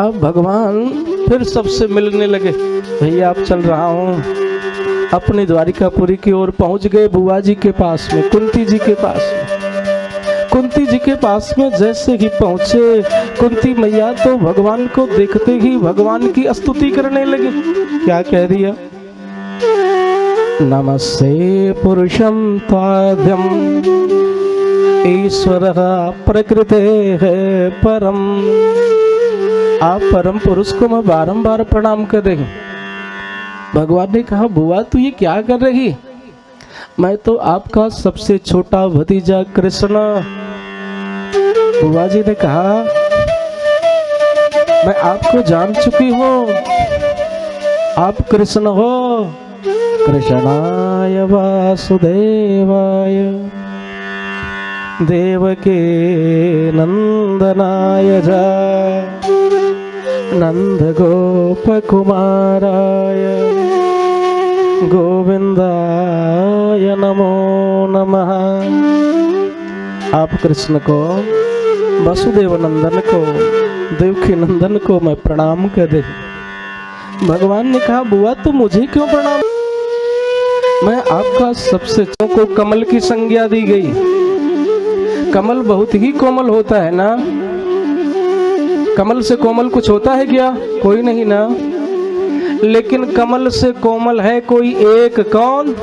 अब भगवान फिर सबसे मिलने लगे। भैया आप चल रहा हूँ। अपनी द्वारिकापुरी की ओर पहुंच गए, बुआ जी के पास में, कुंती जी के पास में। कुंती जी के पास में जैसे ही पहुंचे, कुंती मैया तो भगवान को देखते ही भगवान की स्तुति करने लगी। क्या कह दिया? नमस्ते पुरुषं त्वाद्यम ईश्वरः प्रकृते है परम। आप परम पुरुष को मैं बारंबार प्रणाम कर रही हूँ। भगवान ने कहा, बुआ तू ये क्या कर रही? मैं तो आपका सबसे छोटा भतीजा कृष्ण। बुआ जी ने कहा, मैं आपको जान चुकी हूँ, आप कृष्ण हो। कृष्णाय वासुदेवाय देवके नंदनाय च नंद गोप कुमाराय गोविंदाय नमो नमः। आप कृष्ण को, वसुदेव नंदन को, देवकी नंदन को मैं प्रणाम कर दे। भगवान ने कहा, बुआ तो मुझे क्यों प्रणाम? मैं आपका सबसे को कमल की संज्ञा दी गई। कमल बहुत ही कोमल होता है ना। कमल से कोमल कुछ होता है क्या? कोई नहीं ना। लेकिन कमल से कोमल है कोई एक, कौन?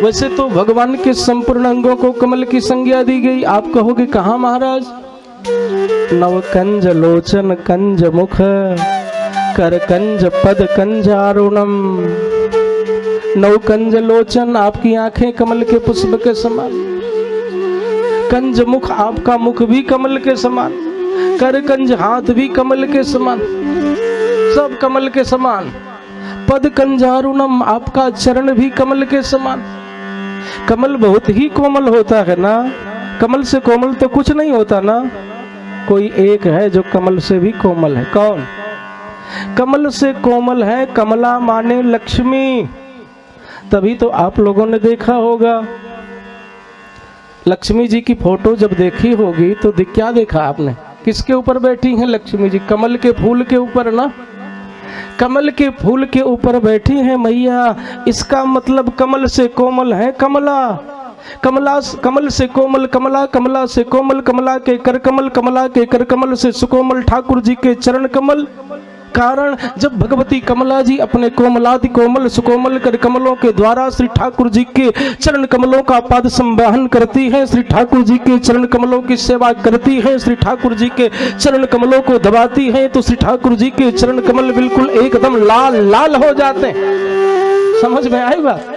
वैसे तो भगवान के संपूर्ण अंगों को कमल की संज्ञा दी गई। आप कहोगे कहाँ महाराज? नव कंज लोचन कंज मुख कर कंज पद कंजारुणम। नव कंज लोचन, आपकी आंखें कमल के पुष्प के समान। कंज मुख, आपका मुख भी कमल के समान। कर कंज, हाथ भी कमल के समान, सब कमल के समान। पद कंजारुणम, आपका चरण भी कमल के समान। कमल बहुत ही कोमल होता है ना। कमल से कोमल तो कुछ नहीं होता ना। कोई एक है जो कमल से भी कोमल है, कौन? कमल से कोमल है कमला माने लक्ष्मी। तभी तो आप लोगों ने देखा होगा, लक्ष्मी जी की फोटो जब देखी होगी तो क्या देखा आपने? किसके ऊपर बैठी हैं लक्ष्मी जी? कमल के फूल के ऊपर ना। कमल के फूल के ऊपर बैठी हैं मैया। इसका मतलब कमल से कोमल है कमला। कमला, कमल से कोमल कमला, कमला से कोमल कमला के कर कमल, कमला के कर कमल से सुकोमल ठाकुर जी के चरण कमल। कारण जब भगवती कमला जी अपने कोमलादि कोमल सुकोमल कर कमलों के द्वारा श्री ठाकुर जी के चरण कमलों का पाद संवाहन करती हैं, श्री ठाकुर जी के चरण कमलों की सेवा करती हैं, श्री ठाकुर जी के चरण कमलों को दबाती हैं, तो श्री ठाकुर जी के चरण कमल बिल्कुल एकदम लाल लाल हो जाते हैं। समझ में आई बात?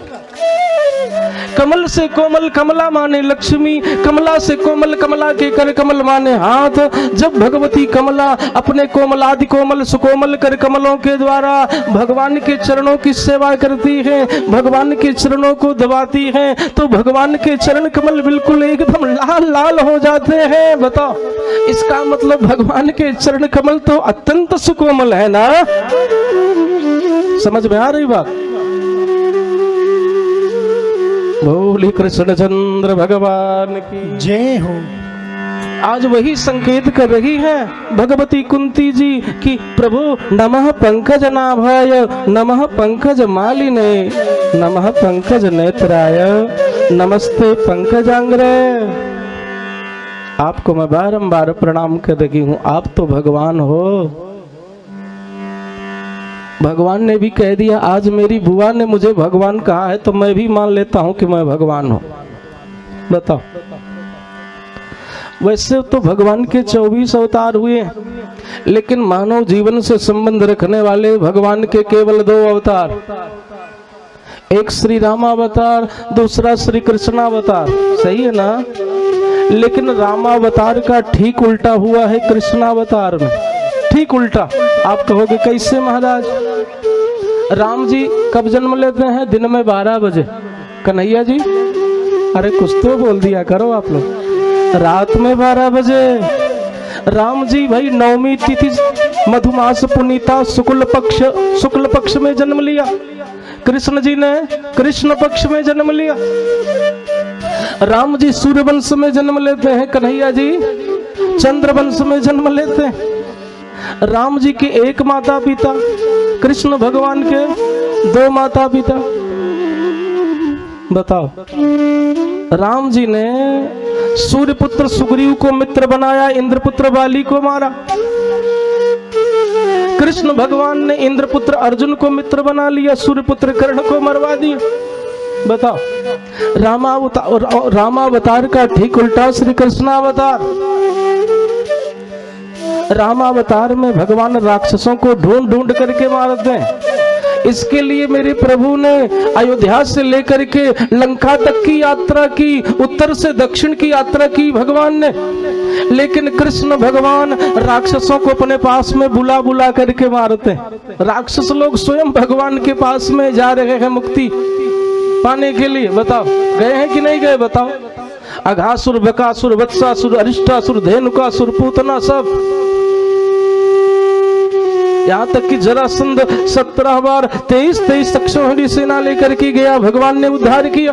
कमल से कोमल कमला माने लक्ष्मी, कमला से कोमल कमला के कर कमल माने हाथ। जब भगवती कमला अपने कोमलादि कोमल सुकोमल कर कमलों के द्वारा भगवान के चरणों की सेवा करती है, भगवान के चरणों को दबाती है, तो भगवान के चरण कमल बिल्कुल एकदम लाल लाल हो जाते हैं। बताओ, इसका मतलब भगवान के चरण कमल तो अत्यंत सुकोमल है ना। समझ में आ रही बात? बोली कृष्णचंद्र भगवान की जय हो। आज वही संकेत कर रही है भगवती कुंती जी कि प्रभु नमः पंकज नाभाय, नमः पंकज मालिने, नमः पंकज नेत्राय, नमस्ते पंकजांग्रे। आपको मैं बारंबार प्रणाम कर रही हूँ। आप तो भगवान हो। भगवान ने भी कह दिया, आज मेरी बुआ ने मुझे भगवान कहा है तो मैं भी मान लेता हूं कि मैं भगवान हूं। बताओ, वैसे तो भगवान के 24 अवतार हुए, लेकिन मानव जीवन से संबंध रखने वाले भगवान के केवल 2 अवतार, एक श्री रामावतार, दूसरा श्री कृष्णावतार। सही है ना? लेकिन रामावतार का ठीक उल्टा हुआ है कृष्णावतार में, ठीक उल्टा। आप कहोगे कैसे महाराज? राम जी कब जन्म लेते हैं? दिन में 12 बजे। कन्हैया जी, अरे कुछ तो बोल दिया करो आप लोग। रात में 12 बजे। राम जी भाई नवमी तिथि मधुमास पुनीता शुक्ल पक्ष में जन्म लिया। कृष्ण जी ने कृष्ण पक्ष में जन्म लिया। राम जी सूर्यवंश में जन्म लेते हैं, कन्हैया जी चंद्रवंश में जन्म लेते हैं। राम जी के एक माता पिता, कृष्ण भगवान के दो माता पिता। बताओ, राम जी ने सूर्यपुत्र सुग्रीव को मित्र बनाया, इंद्रपुत्र बाली को मारा। कृष्ण भगवान ने इंद्रपुत्र अर्जुन को मित्र बना लिया, सूर्यपुत्र कर्ण को मरवा दिया। बताओ, रामावतार का ठीक उल्टा श्री कृष्णावतार। रामावतार में भगवान राक्षसों को ढूंढ ढूंढ करके मारते हैं। इसके लिए मेरे प्रभु ने अयोध्या से लेकर के लंका तक की यात्रा की, उत्तर से दक्षिण की यात्रा की भगवान ने। लेकिन कृष्ण भगवान राक्षसों को अपने पास में बुला बुला करके मारते हैं। राक्षस लोग स्वयं भगवान के पास में जा रहे हैं मुक्ति पाने के लिए। बताओ, गए हैं कि नहीं गए? बताओ, अघासुर, बकासुर, वत्सासुर, अरिष्टासुर, धेनुकासुर, पूतना, सब। यहाँ तक कि जरासंध 17 बार 23 अक्षौहिणी सेना लेकर के गया, भगवान ने उद्धार किया।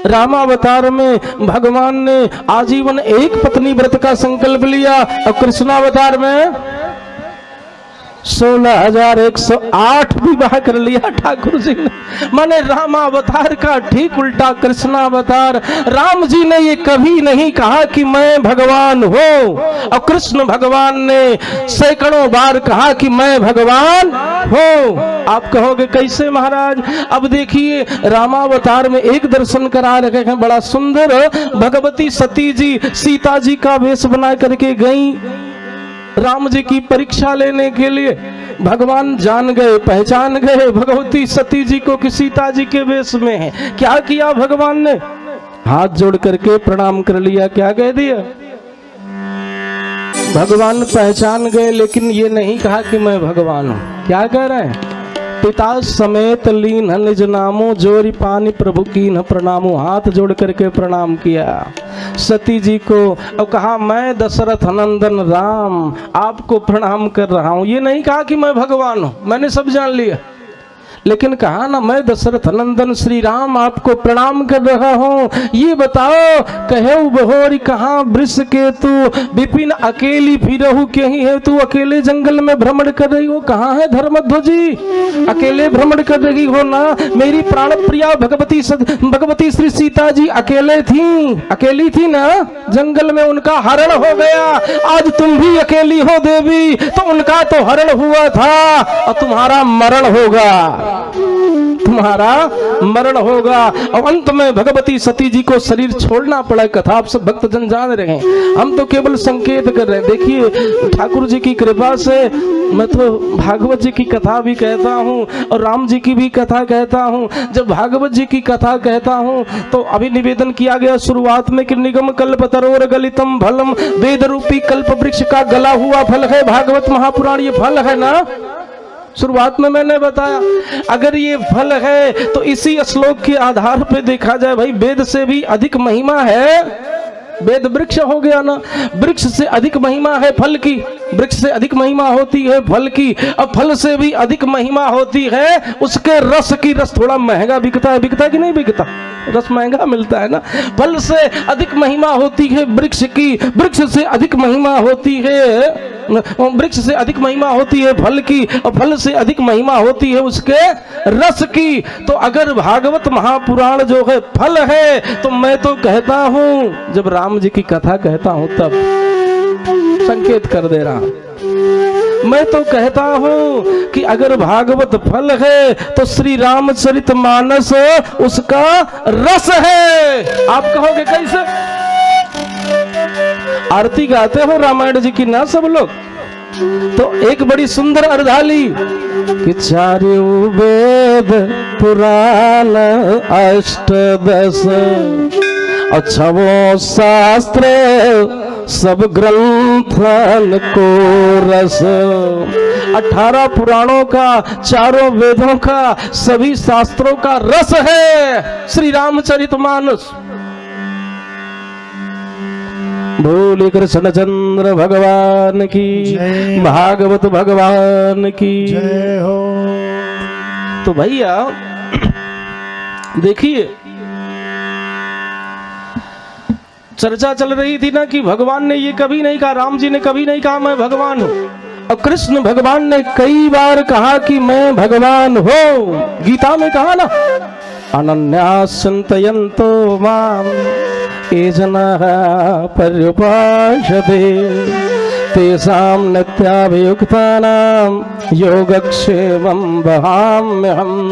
रामावतार में भगवान ने आजीवन एक पत्नी व्रत का संकल्प लिया, और कृष्णावतार में 16,108 विवाह कर लिया ठाकुर जी ने। माने रामावतार का ठीक उल्टा कृष्णावतार। राम जी ने ये कभी नहीं कहा कि मैं भगवान हूँ, और कृष्ण भगवान ने सैकड़ों बार कहा कि मैं भगवान हूँ। आप कहोगे कैसे महाराज? अब देखिए, रामावतार में एक दर्शन करा रखे हैं बड़ा सुंदर। भगवती सती जी सीता जी का वेश बना करके गई राम जी की परीक्षा लेने के लिए। भगवान जान गए, पहचान गए भगवती सती जी को कि सीता जी के वेश में है। क्या किया भगवान ने? हाथ जोड़ करके प्रणाम कर लिया। क्या कह दिया? भगवान पहचान गए, लेकिन ये नहीं कहा कि मैं भगवान हूं। क्या कह रहे हैं? पिता समेत लीन निज नामो, जोरी पानी प्रभु की न प्रणामो। हाथ जोड़ करके प्रणाम किया सती जी को, और कहा मैं दशरथ नंदन राम आपको प्रणाम कर रहा हूं। ये नहीं कहा कि मैं भगवान हूं, मैंने सब जान लिया, लेकिन कहा ना मैं दशरथ नंदन श्री राम आपको प्रणाम कर रहा हूँ। ये बताओ, कहे बहोरी कहाँ वृष के तू विपिन अकेली फिरहु कहीं है, तू अकेले जंगल में भ्रमण कर रही हो। कहाँ है धर्मध्वजी? अकेले भ्रमण कर रही हो ना? मेरी प्राण प्रिया भगवती श्री सीता जी अकेली थी ना जंगल में, उनका हरण हो गया। आज तुम भी अकेली हो देवी, तो उनका तो हरण हुआ था और तुम्हारा मरण होगा, तुम्हारा मरण होगा। और अंत में भगवती सती जी को शरीर छोड़ना पड़ा। कथा आप सब भक्तजन जान रहे हैं, हम तो केवल संकेत कर रहे हैं। देखिए, ठाकुर जी की कृपा से मैं तो भागवत जी की कथा भी कहता हूँ और राम जी की भी कथा कहता हूँ। जब भागवत जी की कथा कहता हूँ तो अभी निवेदन किया गया शुरुआत में कि निगम कल्प तरोर गलितम फलम, वेद रूपी कल्प वृक्ष का गला हुआ फल है भागवत महापुराण। ये फल है ना, शुरुआत में मैंने बताया। अगर ये फल है तो इसी श्लोक के आधार पे देखा जाए, भाई वेद से भी अधिक महिमा है, वेद वृक्ष हो गया ना, वृक्ष से अधिक महिमा है फल की, वृक्ष से अधिक महिमा होती है फल की, और फल से भी अधिक महिमा होती है उसके रस की। रस थोड़ा महंगा बिकता है, बिकता कि नहीं बिकता? रस महंगा मिलता है ना। फल से अधिक महिमा होती है वृक्ष की, वृक्ष से अधिक महिमा होती है, वृक्ष से अधिक महिमा होती है फल की, और फल से अधिक महिमा होती है उसके रस की। तो अगर भागवत महापुराण जो है फल है, तो मैं तो कहता हूं, जब राम जी की कथा कहता हूं तब संकेत कर दे रहा हूं, मैं तो कहता हूं कि अगर भागवत फल है तो श्री रामचरितमानस उसका रस है। आप कहोगे कैसे? आरती गाते हो रामायण जी की ना सब लोग, तो एक बड़ी सुंदर अर्धाली कि चारु वेद पुराण अष्टदश और 6 शास्त्र सब ग्रंथन को रस। 18 पुराणों का, 4 वेदों का, सभी शास्त्रों का रस है श्री रामचरितमानस। बोले कृष्णचंद्र भगवान की, भागवत भगवान की जय हो। तो भैया देखिए, चर्चा चल रही थी ना कि भगवान ने ये कभी नहीं कहा, राम जी ने कभी नहीं कहा मैं भगवान हूं, और कृष्ण भगवान ने कई बार कहा कि मैं भगवान हूं। गीता में कहा ना, अनन्यास चिंतयन्तो माम ये जनाः पर्युपासते तेषां नित्याभियुक्तानां योगक्षेमं वहाम्यहम्।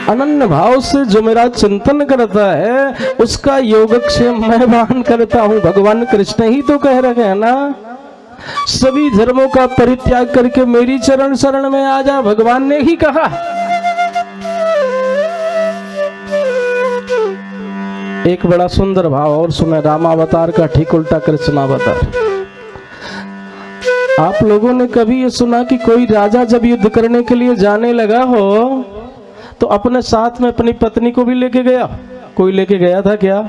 अनन्य भाव से जो मेरा चिंतन करता है उसका योगक्षेम मैं वहन करता हूँ। भगवान कृष्ण ही तो कह रहे हैं ना, सभी धर्मों का परित्याग करके मेरी चरण शरण में आ जा, भगवान ने ही कहा। एक बड़ा सुंदर भाव और सुने, रामावतार का ठीक उल्टा कृष्णावतार। आप लोगों ने कभी ये सुना कि कोई राजा जब युद्ध करने के लिए जाने लगा हो तो अपने साथ में अपनी पत्नी को भी लेके गया? कोई लेके गया था क्या?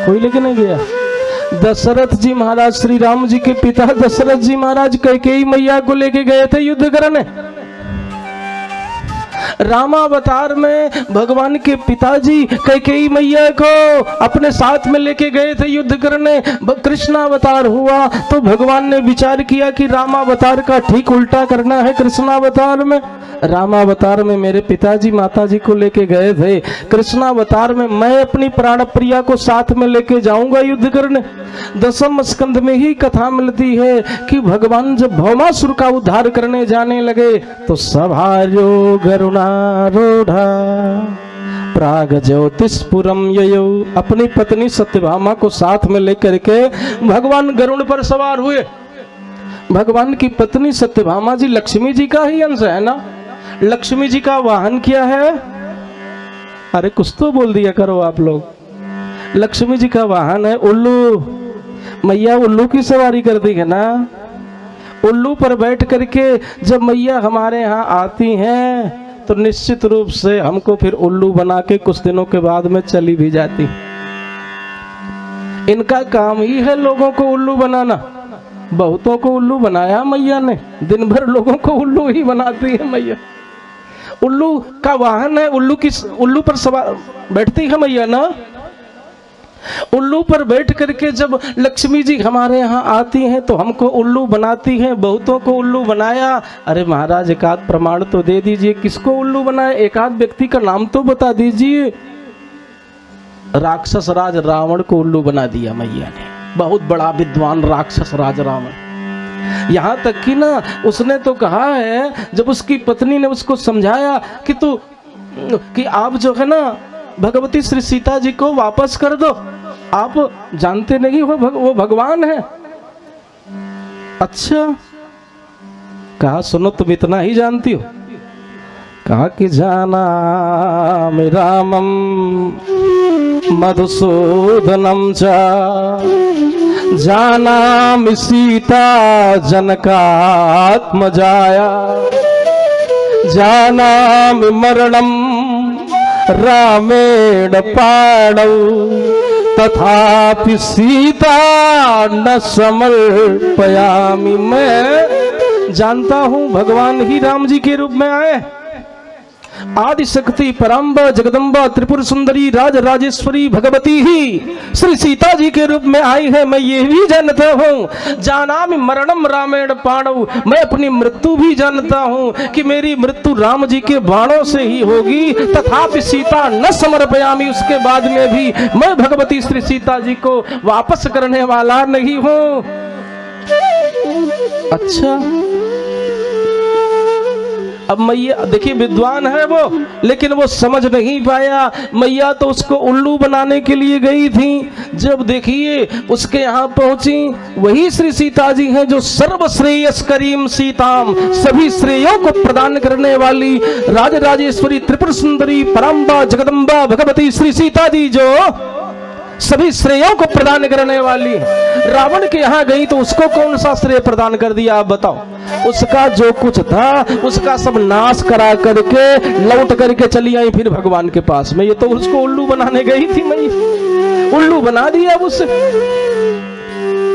कोई लेके नहीं गया। दशरथ जी महाराज, श्री राम जी के पिता दशरथ जी महाराज कैकेयी मैया को लेके गए थे युद्ध करने। रामावतार में भगवान के पिताजी कैकेयी मैया को अपने साथ में लेके गए थे युद्ध करने। कृष्णावतार हुआ तो भगवान ने विचार किया कि रामावतार का ठीक उल्टा करना है। कृष्णावतार में, रामावतार में मेरे पिताजी माताजी को लेके गए थे, कृष्णावतार में मैं अपनी प्राण प्रिया को साथ में लेके जाऊंगा युद्ध करने। दसम स्कंध में ही कथा मिलती है कि भगवान जब भौमासुर का उद्धार करने जाने लगे तो सभार्यो गरुणारूढ़ा प्राग ज्योतिषपुरम ययौ, अपनी पत्नी सत्यभामा को साथ में लेकर के भगवान गरुड़ पर सवार हुए। भगवान की पत्नी सत्यभामा जी लक्ष्मी जी का ही अंश है ना। लक्ष्मी जी का वाहन क्या है? अरे कुछ तो बोल दिया करो आप लोग। लक्ष्मी जी का वाहन है उल्लू। मैया उल्लू की सवारी करती है ना। उल्लू पर बैठ करके जब मैया हमारे यहाँ आती हैं तो निश्चित रूप से हमको फिर उल्लू बना के कुछ दिनों के बाद में चली भी जाती। इनका काम ही है लोगों को उल्लू बनाना। बहुतों को उल्लू बनाया मैया ने, दिन भर लोगों को उल्लू ही बनाती है मैया। उल्लू का वाहन है, उल्लू पर सवार बैठती है मैया ना। उल्लू पर बैठ करके जब लक्ष्मी जी हमारे यहाँ आती हैं तो हमको उल्लू बनाती हैं। बहुतों को उल्लू बनाया। अरे महाराज एक आध प्रमाण तो दे दीजिए, किसको उल्लू बनाया? एक आध व्यक्ति का नाम तो बता दीजिए। राक्षस राज रावण को उल्लू बना दिया मैया ने। बहुत बड़ा विद्वान राक्षस राज रावण। यहाँ तक कि ना उसने तो कहा है, जब उसकी पत्नी ने उसको समझाया कि आप जो है ना भगवती श्री सीता जी को वापस कर दो, आप जानते नहीं हो वो भगवान है। अच्छा, कहा सुनो तुम इतना ही जानती हो? कहा कि जाना रामम मधुसूदनम चा जानामि सीता जनकात्मजाया जानामि मरणम रामेण पाणौ तथापि सीता न समर्पयामि। मैं जानता हूं भगवान ही राम जी के रूप में आए। आदि शक्ति पराम्बा जगदम्बा त्रिपुर सुंदरी राज राजेश्वरी भगवती ही श्री सीता जी के रूप में आई है। मैं ये भी जानता हूँ जानामि मरणम रामेण पाणौ, मैं अपनी मृत्यु भी जानता हूँ कि मेरी मृत्यु राम जी के बाणों से ही होगी। तथापि सीता न समर्पयामि, उसके बाद में भी मैं भगवती श्री सीता जी को वापस करने वाला नहीं हूँ। अच्छा, अब मैया देखिए विद्वान है वो, लेकिन वो समझ नहीं पाया। मैया तो उसको उल्लू बनाने के लिए गई थी। जब देखिए उसके यहाँ पहुंची, वही श्री सीता जी हैं जो सर्वश्रेयस करीम सीताम, सभी श्रेयों को प्रदान करने वाली राज राजेश्वरी त्रिपुर सुंदरी पराम्बा जगदम्बा भगवती श्री सीता जी जो सभी श्रेयों को प्रदान करने वाली। रावण के यहाँ गई तो उसको कौन सा श्रेय प्रदान कर दिया आप बताओ? उसका जो कुछ था उसका सब नाश करा करके लौट करके चली आई फिर भगवान के पास में। ये तो उसको उल्लू बनाने गई थी, मैं उल्लू बना दिया, उससे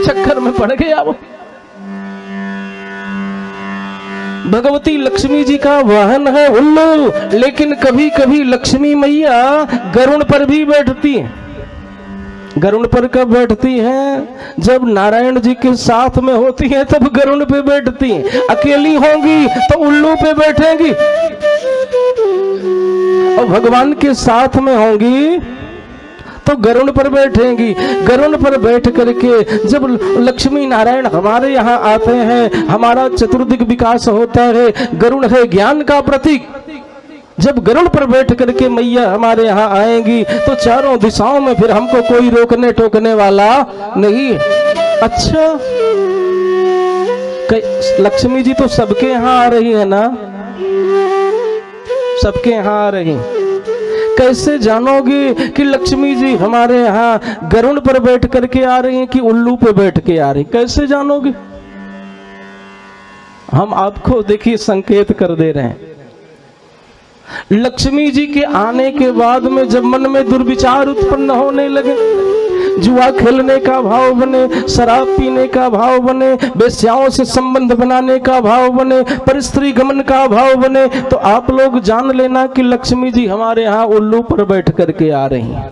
चक्कर में पड़ गया वो। भगवती लक्ष्मी जी का वाहन है उल्लू, लेकिन कभी कभी लक्ष्मी मैया गरुड़ पर भी बैठती है। गरुड़ पर कब बैठती हैं? जब नारायण जी के साथ में होती हैं तब गरुड़ पे बैठती हैं। अकेली होंगी तो उल्लू पे बैठेंगी, और भगवान के साथ में होंगी तो गरुड़ पर बैठेंगी। गरुड़ पर बैठ करके जब लक्ष्मी नारायण हमारे यहाँ आते हैं, हमारा चतुर्दिक विकास होता है। गरुड़ है ज्ञान का प्रतीक। जब गरुड़ पर बैठ करके मैया हमारे यहाँ आएंगी तो चारों दिशाओं में फिर हमको कोई रोकने टोकने वाला नहीं। अच्छा, लक्ष्मी जी तो सबके यहाँ आ रही है ना? सबके यहाँ आ रही। कैसे जानोगे कि लक्ष्मी जी हमारे यहाँ गरुड़ पर बैठ करके आ रही हैं कि उल्लू पे बैठ के आ रही? कैसे जानोगे? हम आपको देखिए संकेत कर दे रहे हैं। लक्ष्मी जी के आने के बाद में जब मन में दुर्विचार उत्पन्न होने लगे, जुआ खेलने का भाव बने, शराब पीने का भाव बने, वेश्याओं से संबंध बनाने का भाव बने, परस्त्री गमन का भाव बने, तो आप लोग जान लेना कि लक्ष्मी जी हमारे यहाँ उल्लू पर बैठ करके आ रही हैं।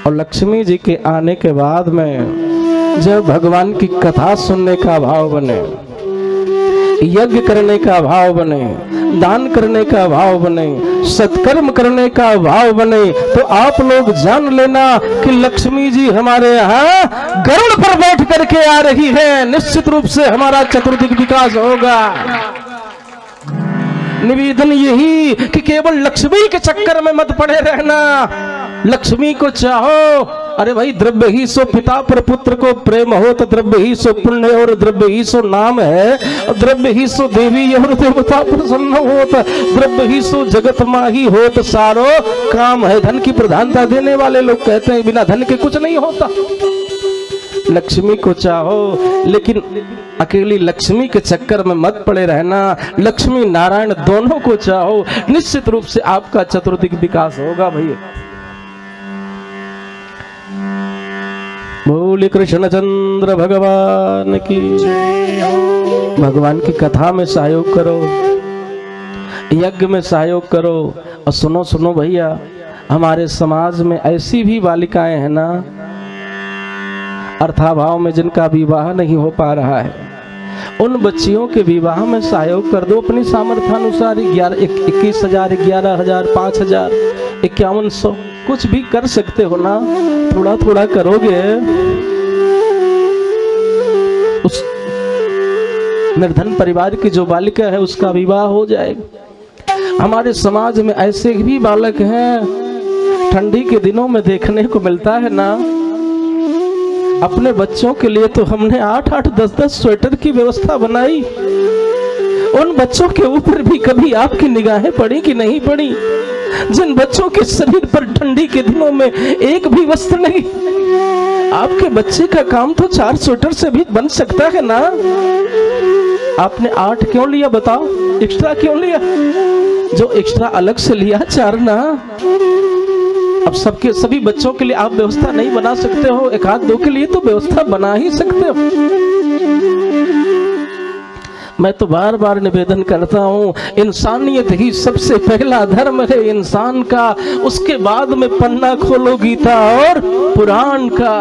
और लक्ष्मी जी के आने के बाद में जब भगवान की कथा सुनने का भाव बने, यज्ञ करने का भाव बने, दान करने का भाव बने, सत्कर्म करने का भाव बने, तो आप लोग जान लेना कि लक्ष्मी जी हमारे यहाँ गरुड़ पर बैठ करके आ रही है। निश्चित रूप से हमारा चतुर्दिक विकास होगा। निवेदन यही कि केवल लक्ष्मी के चक्कर में मत पड़े रहना। लक्ष्मी को चाहो, अरे भाई द्रव्य ही सो पिता पर पुत्र को प्रेम हो, तो द्रव्य ही सो पुण्य और द्रव्य ही सो नाम है, और द्रव्य ही सो देवी और देवता प्रसन्न हो, तो द्रव्य ही सो जगत माही हो, तो सारो काम है। धन की प्रधानता देने वाले लोग कहते हैं बिना धन के कुछ नहीं होता। लक्ष्मी को चाहो, लेकिन अकेली लक्ष्मी के चक्कर में मत पड़े रहना। लक्ष्मी नारायण दोनों को चाहो, निश्चित रूप से आपका चतुर्दिक विकास होगा भैया। बोले कृष्णचंद्र भगवान की। भगवान की कथा में सहयोग करो, यज्ञ में सहयोग करो। और सुनो सुनो भैया, हमारे समाज में ऐसी भी बालिकाएं हैं ना, अर्थाभाव में जिनका विवाह नहीं हो पा रहा है, उन बच्चियों के विवाह में सहयोग कर दो अपनी सामर्थ्यानुसार। 21,000, 11,000, 5,000, 5100 कुछ भी कर सकते हो ना। थोड़ा थोड़ा करोगे, उस निर्धन परिवार की जो बालिका है उसका विवाह हो जाएगा। हमारे समाज में ऐसे भी बालक हैं, ठंडी के दिनों में देखने को मिलता है ना। अपने बच्चों के लिए तो हमने 8-8, 10-10 स्वेटर की व्यवस्था बनाई। उन बच्चों के ऊपर भी कभी आपकी निगाहें पड़ी कि नहीं पड़ी? जिन बच्चों के शरीर पर ठंडी के दिनों में एक भी वस्त्र नहीं। आपके बच्चे का काम तो 4 स्वेटर से भी बन सकता है ना। आपने 8 क्यों लिया बताओ? एक्स्ट्रा क्यों लिया? जो एक्स्ट्रा अलग से लिया 4 ना। अब सबके सभी बच्चों के लिए आप व्यवस्था नहीं बना सकते हो, 1-2 के लिए तो व्यवस्था बना ही सकते हो। मैं तो बार बार निवेदन करता हूँ, इंसानियत ही सबसे पहला धर्म है इंसान का। उसके बाद में पन्ना खोलो गीता और पुराण का।